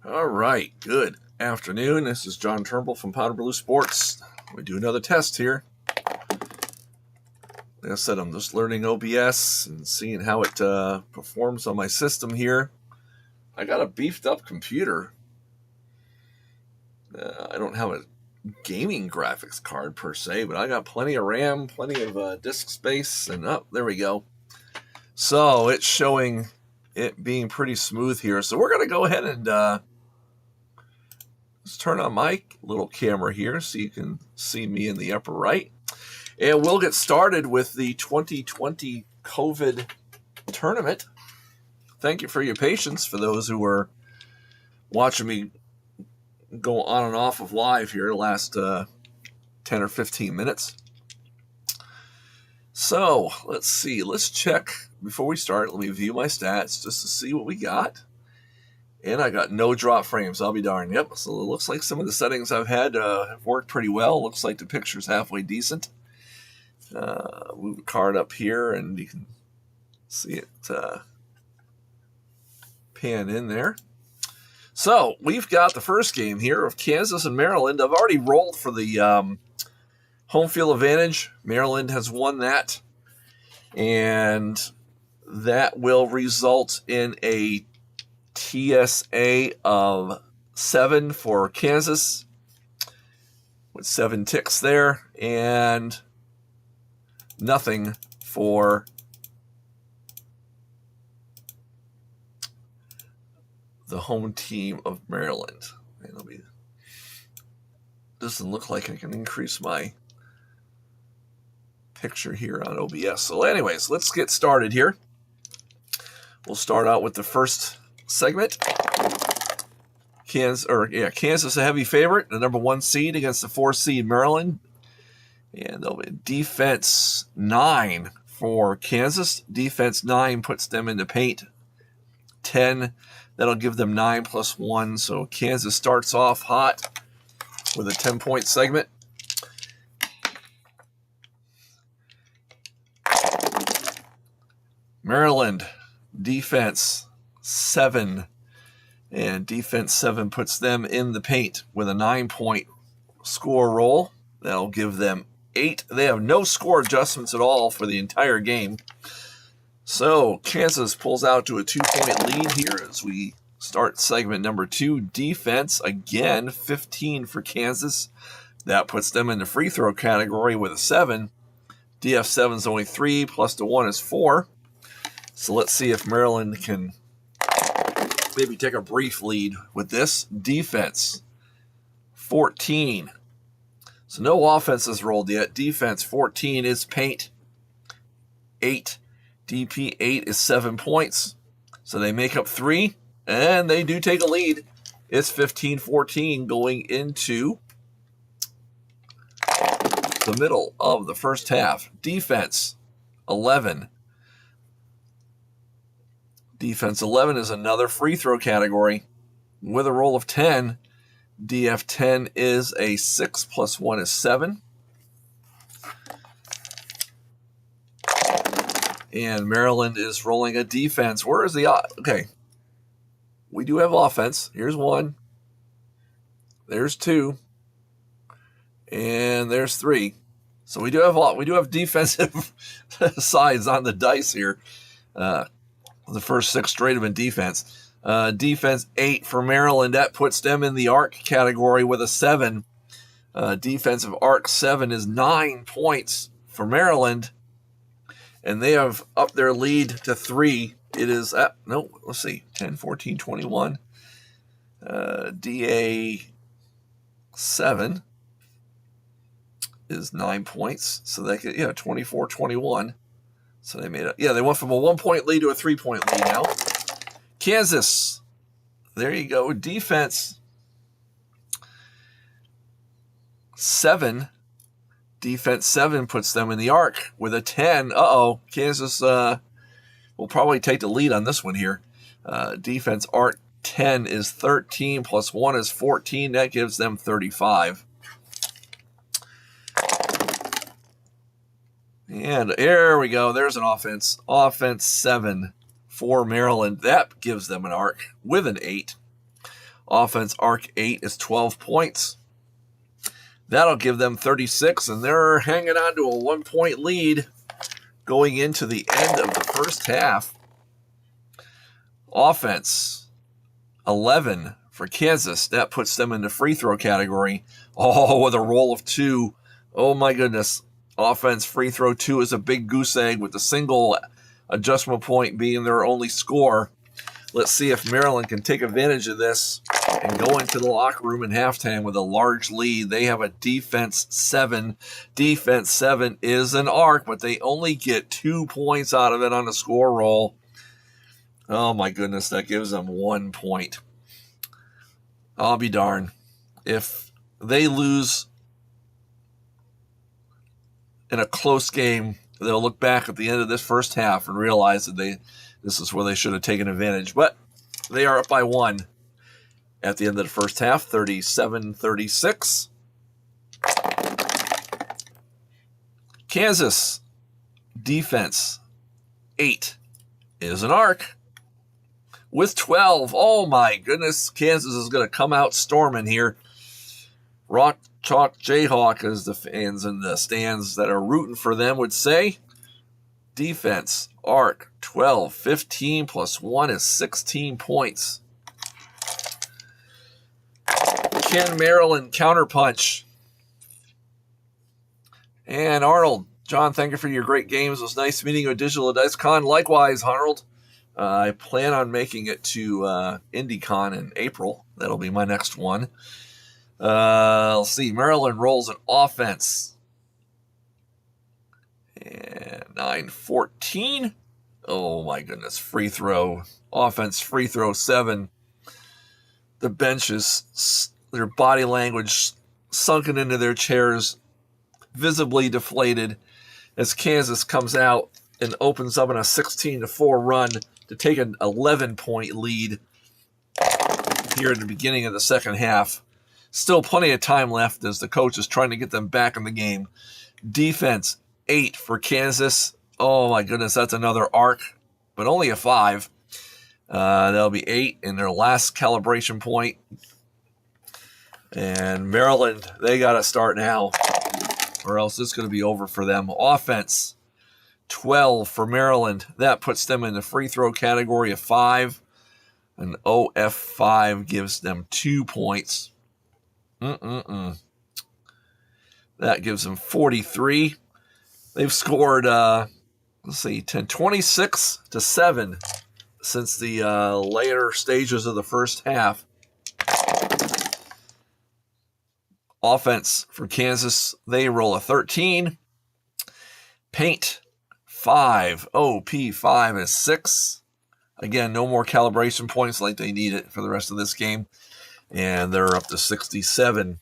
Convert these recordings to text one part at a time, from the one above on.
All right, good afternoon. This is John Turnbull from Powder Blue Sports. We do another test here. Like I said, I'm just learning OBS and seeing how it performs on my system here. I got a beefed up computer. I don't have a gaming graphics card per se, but I got plenty of RAM, plenty of disk space, and there we go. So it's showing it being pretty smooth here. So we're going to go ahead and let's turn on my little camera here so you can see me in the upper right. And we'll get started with the 2020 COVID tournament. Thank you for your patience for those who were watching me go on and off of live here the last 10 or 15 minutes. So let's see. Let's check before we start. Let me view my stats just to see what we got. And I got no drop frames. I'll be darned. Yep. So it looks like some of the settings I've had have worked pretty well. Looks like the picture's halfway decent. Move the card up here and you can see it pan in there. So we've got the first game here of Kansas and Maryland. I've already rolled for the home field advantage. Maryland has won that. And that will result in a TSA of 7 for Kansas with 7 ticks there and nothing for the home team of Maryland. Doesn't look like I can increase my picture here on OBS. So anyways, let's get started here. We'll start out with the first segment. Kansas a heavy favorite, the number 1 seed against the 4 seed Maryland. And they'll be defense 9 for Kansas. Defense 9 puts them in the paint 10. That'll give them 9 plus 1. So Kansas starts off hot with a 10-point segment. Maryland defense 7. And defense 7 puts them in the paint with a 9-point score roll. That'll give them 8. They have no score adjustments at all for the entire game. So Kansas pulls out to a 2-point lead here as we start segment number 2. Defense, again, 15 for Kansas. That puts them in the free throw category with a 7. DF7 is only 3, plus the 1 is 4. So let's see if Maryland can maybe take a brief lead with this. Defense, 14. So no offense is rolled yet. Defense, 14 is paint, 8. DP 8 is 7 points. So they make up 3, and they do take a lead. It's 15-14 going into the middle of the first half. Defense, 11. Defense 11 is another free throw category with a roll of 10. DF10 is a 6 plus 1 is 7. And Maryland is rolling a defense. Where is the... Okay. We do have offense. Here's 1. There's 2. And there's 3. So we do have defensive sides on the dice here. The first 6 straight have been defense. Defense 8 for Maryland. That puts them in the arc category with a 7. Defensive arc 7 is 9 points for Maryland. And they have upped their lead to 3. It is, let's see, 10, 14, 21. DA 7 is 9 points. So they could, 24, 21. So they made it. Yeah, they went from a 1-point lead to a 3-point lead now. Kansas, there you go. Defense 7. Defense 7 puts them in the arc with a 10. Kansas will probably take the lead on this one here. Defense arc 10 is 13 plus 1 is 14. That gives them 35. And there we go. There's an offense. Offense 7 for Maryland. That gives them an arc with an 8. Offense arc 8 is 12 points. That'll give them 36, and they're hanging on to a 1-point lead going into the end of the first half. Offense, 11 for Kansas. That puts them in the free throw category. Oh, with a roll of 2. Oh, my goodness. Offense free throw 2 is a big goose egg with a single adjustment point being their only score. Let's see if Maryland can take advantage of this and go into the locker room in halftime with a large lead. They have a defense 7. Defense 7 is an arc, but they only get 2 points out of it on the score roll. Oh, my goodness, that gives them 1 point. I'll be darned. If they lose in a close game, they'll look back at the end of this first half and realize that this is where they should have taken advantage. But they are up by 1 at the end of the first half, 37-36. Kansas defense 8 is an arc with 12. Oh my goodness, Kansas is going to come out storming here. Rock Chalk Jayhawk, as the fans in the stands that are rooting for them would say. Defense arc 12, 15 plus 1 is 16 points. Can Maryland counterpunch? And Arnold, John, thank you for your great games. It was nice meeting you at Digital Dice Con. Likewise, Arnold. I plan on making it to IndyCon in April. That'll be my next one. Let's see. Maryland rolls an offense. And 9-14. Oh, my goodness. Free throw. Offense free throw 7. The bench is, their body language sunken into their chairs, visibly deflated as Kansas comes out and opens up in a 16-4 run to take an 11-point lead here at the beginning of the second half. Still plenty of time left as the coach is trying to get them back in the game. Defense 8 for Kansas. Oh my goodness, that's another arc, but only a 5. That'll be 8 in their last calibration point. And Maryland, they got to start now, or else it's going to be over for them. Offense 12 for Maryland. That puts them in the free throw category of 5. An OF5 gives them 2 points. That gives them 43. They've scored, 26-7 since the later stages of the first half. Offense for Kansas, they roll a 13. Paint 5. OP5 is 6. Again, no more calibration points like they need it for the rest of this game. And they're up to 67.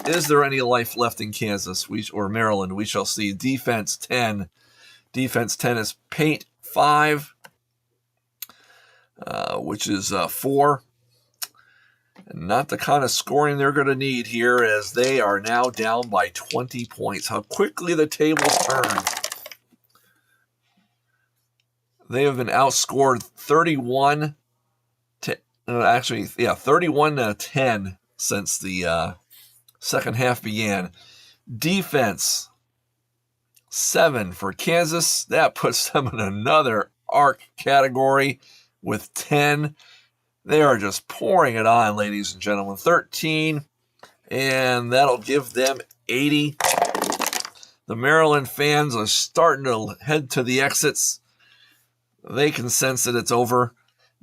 Is there any life left in Kansas or Maryland? We shall see. Defense 10. Defense 10 is paint 5, which is 4. And not the kind of scoring they're going to need here, as they are now down by 20 points. How quickly the tables turn. They have been outscored 31 to 10 since the second half began. Defense 7 for Kansas. That puts them in another arc category with 10. They are just pouring it on, ladies and gentlemen. 13, and that'll give them 80. The Maryland fans are starting to head to the exits. They can sense that it's over.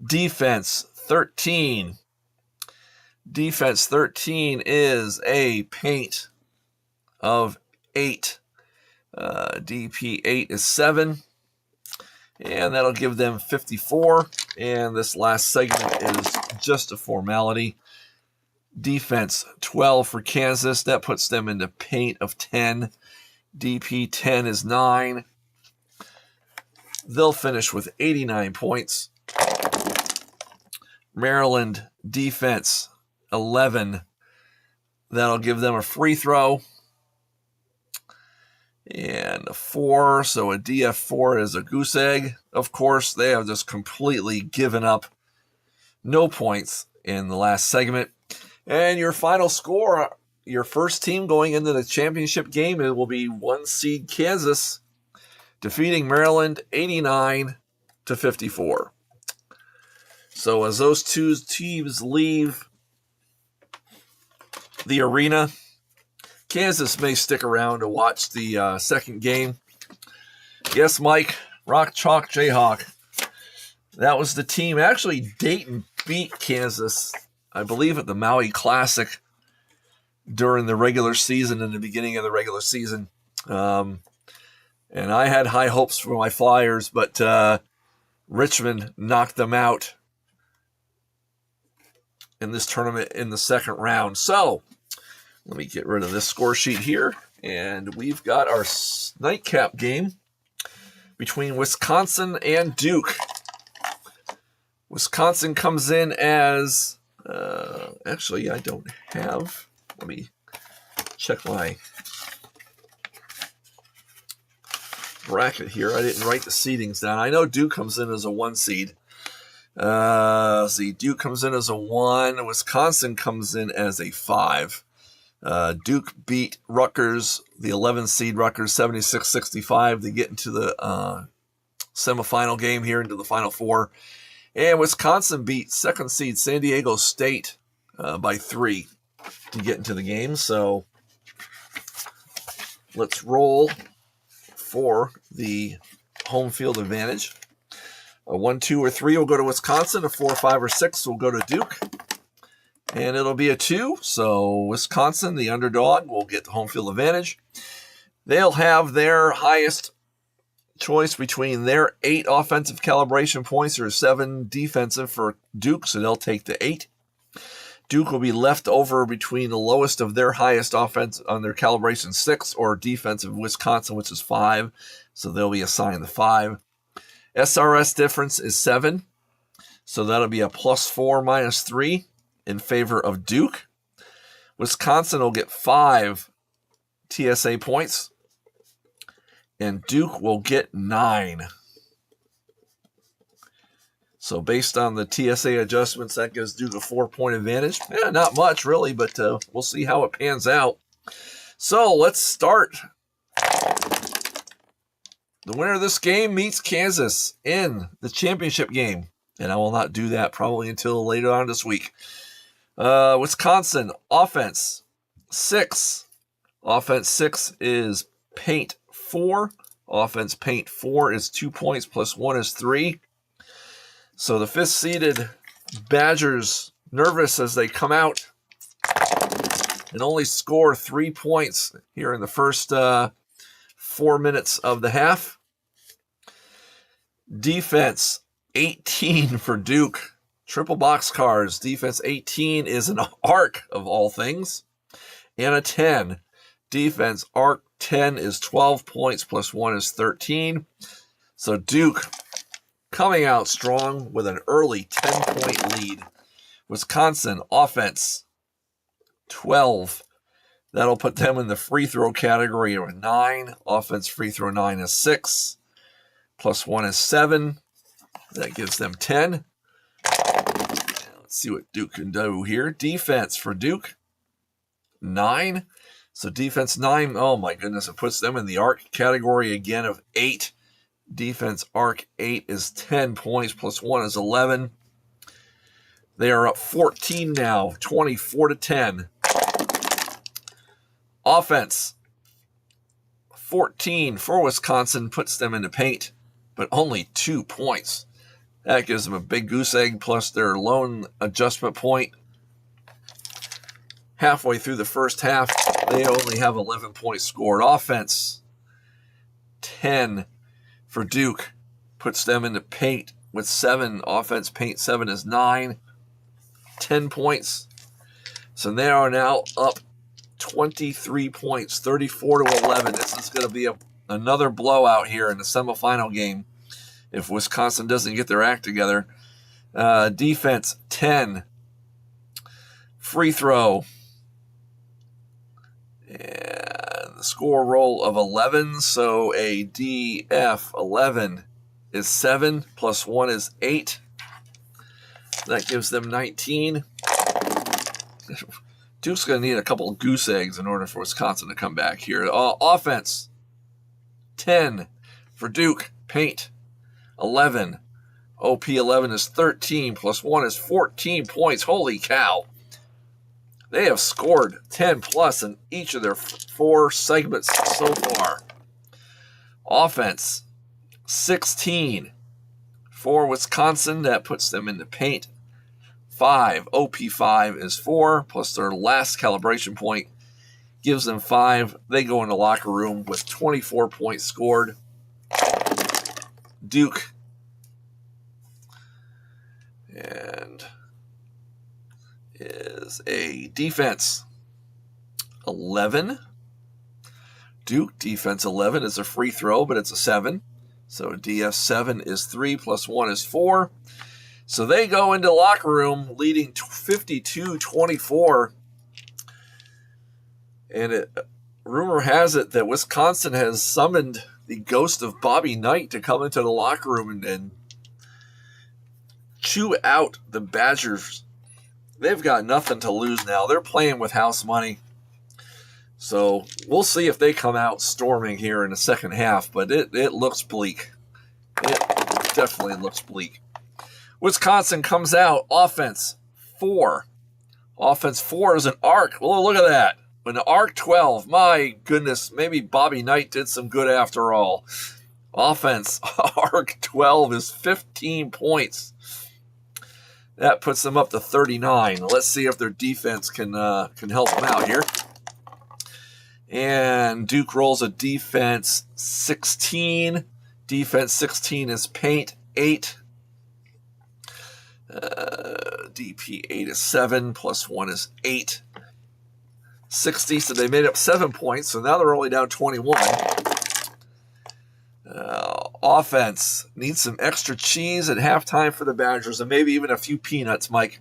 Defense 13. Defense 13 is a paint of 8. DP 8 is 7. And that'll give them 54. And this last segment is just a formality. Defense 12 for Kansas. That puts them into paint of 10. DP 10 is 9. They'll finish with 89 points. Maryland defense 11. That'll give them a free throw and a 4. So a DF4 is a goose egg. Of course, they have just completely given up. No points in the last segment. And your final score, your first team going into the championship game, it will be 1 seed Kansas defeating Maryland 89-54. So as those two teams leave the arena, Kansas may stick around to watch the second game. Yes, Mike, Rock Chalk Jayhawk. That was the team. Actually, Dayton beat Kansas, I believe, at the Maui Classic during the regular season, in the beginning of the regular season. And I had high hopes for my Flyers, but Richmond knocked them out in this tournament in the second round. So let me get rid of this score sheet here. And we've got our nightcap game between Wisconsin and Duke. Wisconsin comes in as, actually, I don't have, let me check my bracket here. I didn't write the seedings down. I know Duke comes in as a 1 seed. Duke comes in as a 1. Wisconsin comes in as a 5. Duke beat Rutgers, the 11 seed Rutgers, 76-65 to get into the semifinal game here, into the Final Four. And Wisconsin beat 2nd seed San Diego State by 3 to get into the game. So let's roll for the home field advantage. A 1, 2, or 3 will go to Wisconsin. A 4, 5, or 6 will go to Duke. And it'll be a 2. So Wisconsin, the underdog, will get the home field advantage. They'll have their highest choice between their 8 offensive calibration points or 7 defensive for Duke, so they'll take the 8. Duke will be left over between the lowest of their highest offense on their calibration 6 or defensive Wisconsin, which is 5, so they'll be assigned the 5. SRS difference is 7, so that'll be a +4 -3 in favor of Duke. Wisconsin will get 5 TSA points, and Duke will get 9. So based on the TSA adjustments, that gives Duke a 4-point advantage. Yeah, not much really, but we'll see how it pans out. So let's start. The winner of this game meets Kansas in the championship game. And I will not do that probably until later on this week. Wisconsin, offense 6. Offense 6 is paint 4. Offense paint 4 is 2 points plus 1 is 3. So the 5th seeded Badgers nervous as they come out and only score 3 points here in the first 4 minutes of the half. Defense 18 for Duke. Triple boxcars. Defense 18 is an arc of all things. And a 10. Defense arc 10 is 12 points plus 1 is 13. So Duke coming out strong with an early 10-point lead. Wisconsin offense 12. That'll put them in the free throw category of 9. Offense free throw 9 is 6. Plus 1 is 7. That gives them 10. Let's see what Duke can do here. Defense for Duke 9. So defense 9, oh my goodness, it puts them in the arc category again of 8. Defense arc 8 is 10 points plus 1 is 11. They are up 14 now, 24-10. Offense 14 for Wisconsin puts them into paint, but only 2 points. That gives them a big goose egg plus their lone adjustment point. Halfway through the first half, they only have 11 points scored. Offense 10 for Duke puts them into paint with 7. Offense paint 7 is 9. 10 points. So they are now up 23 points, 34-11. This is going to be another blowout here in the semifinal game if Wisconsin doesn't get their act together. Defense 10. Free throw. And the score roll of 11, so a DF 11 is 7, plus 1 is 8. That gives them 19. Duke's going to need a couple of goose eggs in order for Wisconsin to come back here. Offense, 10 for Duke. Paint, 11. OP 11 is 13, plus 1 is 14 points. Holy cow. They have scored 10 plus in each of their 4 segments so far. Offense, 16 for Wisconsin. That puts them in the paint. 5. OP5 is 4, plus their last calibration point gives them 5. They go in the locker room with 24 points scored. Duke and is a defense 11. Duke defense 11 is a free throw, but it's a 7. So DF 7 is 3, plus 1 is 4. So they go into the locker room leading 52-24. And rumor has it that Wisconsin has summoned the ghost of Bobby Knight to come into the locker room and chew out the Badgers. They've got nothing to lose now. They're playing with house money. So we'll see if they come out storming here in the second half, but it looks bleak. It definitely looks bleak. Wisconsin comes out, offense 4. Offense 4 is an arc. Oh, look at that. An arc 12. My goodness, maybe Bobby Knight did some good after all. Offense arc 12 is 15 points. That puts them up to 39. Let's see if their defense can help them out here. And Duke rolls a defense 16. Defense 16 is paint 8. DP 8 is 7, plus 1 is 8. 60, so they made up 7 points, so now they're only down 21. Offense needs some extra cheese at halftime for the Badgers, and maybe even a few peanuts, Mike.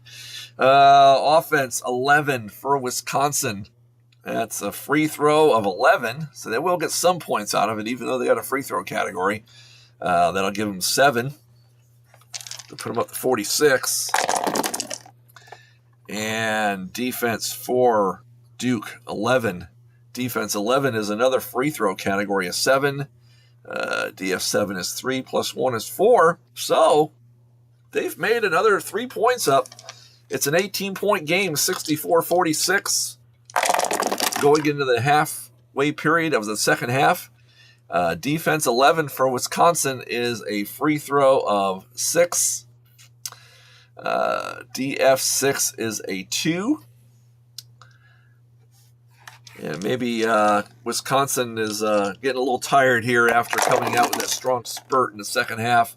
Offense 11 for Wisconsin. That's a free throw of 11, so they will get some points out of it, even though they got a free throw category. That'll give them 7 to put them up to 46. And defense for Duke, 11. Defense 11 is another free throw category of 7. DF7 is 3, plus 1 is 4. So they've made another 3 points up. It's an 18-point game, 64-46. Going into the halfway period of the second half. Defense 11 for Wisconsin is a free throw of 6. DF6 is a 2. And maybe Wisconsin is getting a little tired here after coming out with a strong spurt in the second half.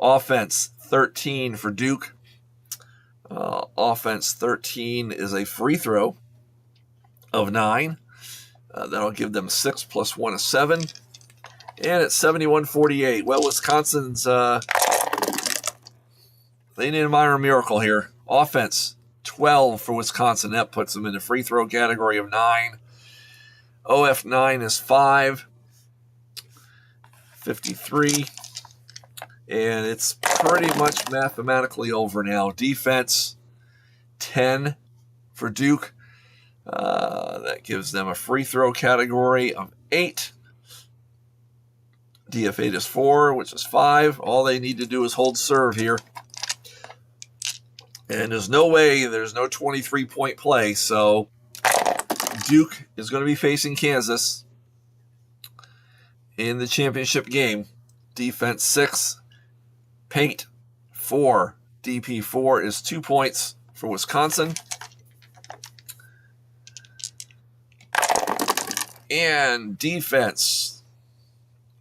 Offense 13 for Duke. Offense 13 is a free throw of 9. That'll give them 6, plus 1 is 7. And it's 71-48. Well, Wisconsin's, they need a minor miracle here. Offense 12 for Wisconsin. That puts them in the free throw category of 9. OF9 is 5. 53. And it's pretty much mathematically over now. Defense 10 for Duke. That gives them a free throw category of 8. DF8 is 4, which is 5. All they need to do is hold serve here. And there's no way, there's no 23-point play. So Duke is going to be facing Kansas in the championship game. Defense 6, paint 4. DP4 is 2 points for Wisconsin. And defense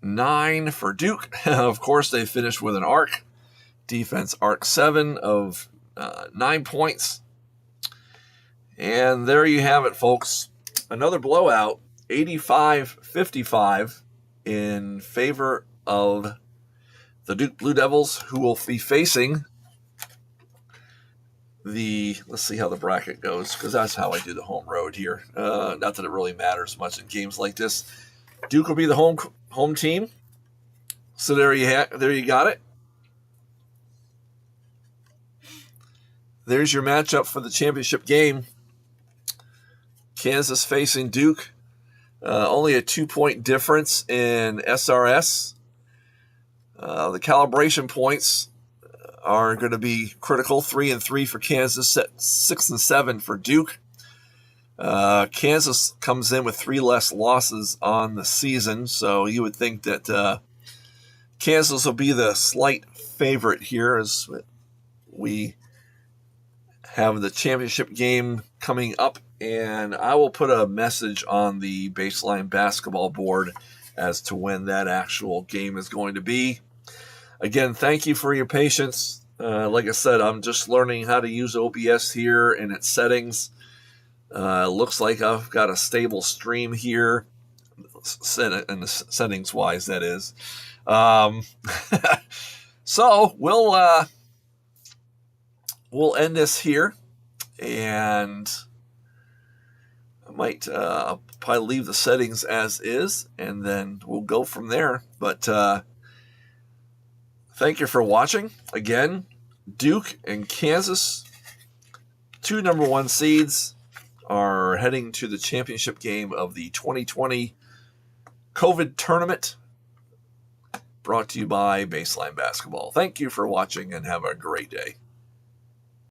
9 for Duke. Of course, they finished with an arc. Defense arc 7 of 9 points. And there you have it, folks. Another blowout, 85-55 in favor of the Duke Blue Devils, who will be facing let's see how the bracket goes, because that's how I do the home road here. Not that it really matters much in games like this. Duke will be the home team. So there you got it. There's your matchup for the championship game. Kansas facing Duke. Only a 2-point difference in SRS. The calibration points are going to be critical. 3-3 for Kansas, 6-7 for Duke. Kansas comes in with 3 less losses on the season, so you would think that Kansas will be the slight favorite here as we have the championship game coming up, and I will put a message on the Baseline basketball board as to when that actual game is going to be. Again, thank you for your patience. Like I said, I'm just learning how to use OBS here in its settings. Looks like I've got a stable stream here, in the settings-wise, that is. So we'll end this here, and I might probably leave the settings as is, and then we'll go from there. But thank you for watching. Again, Duke and Kansas, 2 number 1 seeds, are heading to the championship game of the 2020 COVID tournament, brought to you by Baseline Basketball. Thank you for watching, and have a great day.